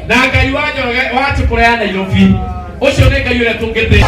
na ngai wanyo watu kurea Nairobi ucio ni ngai uria tungithia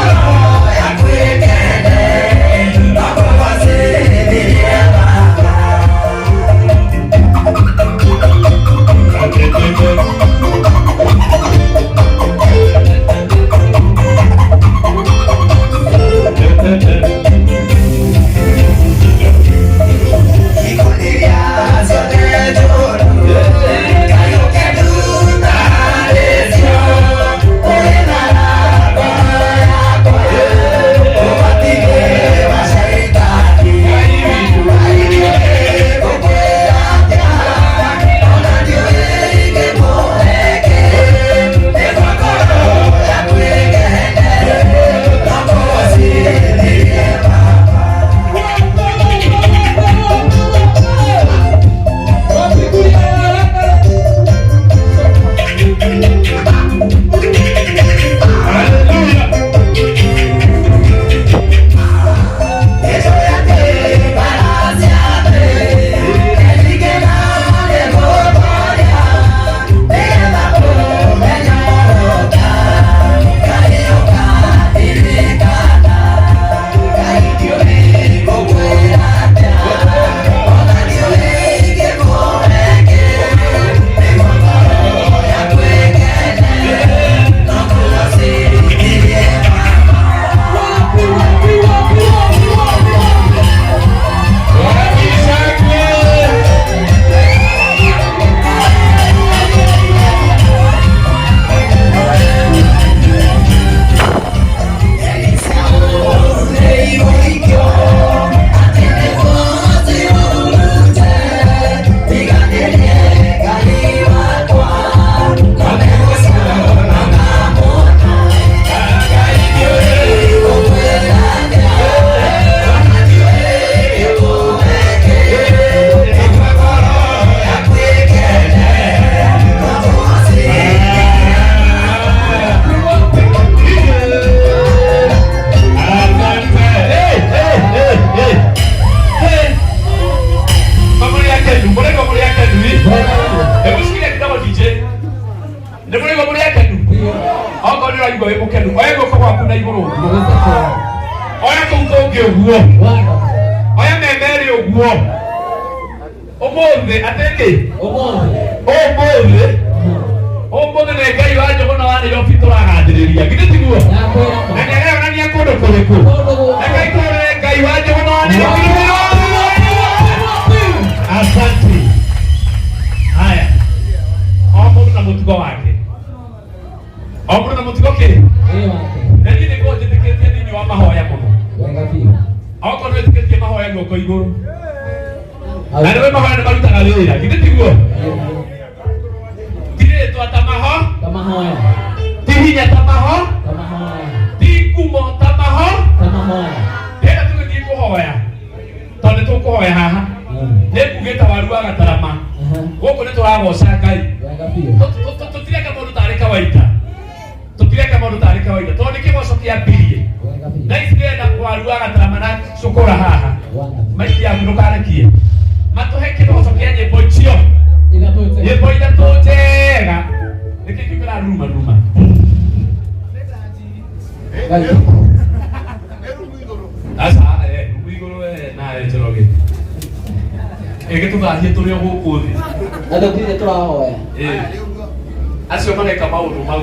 acio mareka maundu mau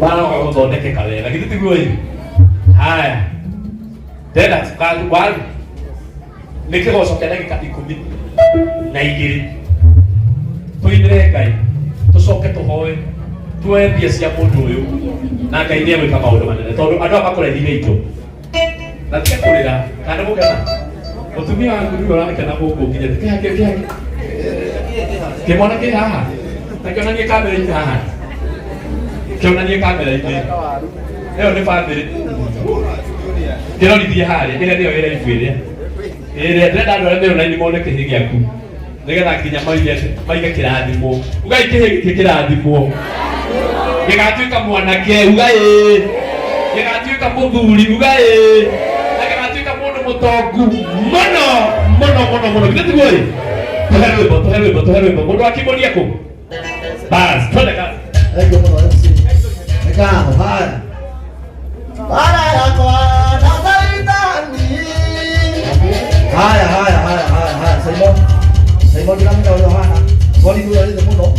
bara guthondekeka wega githĩ tiguo ĩ haya tena tukatu wali nĩ kĩgoco kĩa ndagĩka 12 tũinĩre Ngai tũcoke tũhoe tuoe mbia cia mũndũ ũyũ na Ngai nĩ egwĩka maũndũ manene tondũ andũ aya makũraithire itũ na tige kũrĩra kana mũkena mũtumia wangu nĩ ũramĩkena gũkũ nginya kĩmwana kĩ haha na kĩonanie kamera-inĩ haha kĩonanie kamera-inĩ ĩyo nĩ bamĩrĩ kĩronithie harĩa ĩrĩa nĩyo ĩrĩa ibuĩrĩa ĩrĩa ndĩrenda andũ arĩa mena mone kĩhĩ gĩaku nĩgetha nginya maige kĩrathimo ugai kĩhĩ gĩkĩ kĩrathimo gĩgatuĩka mwanake ugai gĩgatuĩka mũthuri ugai na gĩgatuĩka mũndũ mũtongu mũno githĩ tiguo ĩ tũhe rwĩmbo mũndũ akĩmoria kũ bas twende kazi kao. Haya. Bwana yako anazaitani. Haya. Simon kila mtu Yohana. Wali ndio ile muno.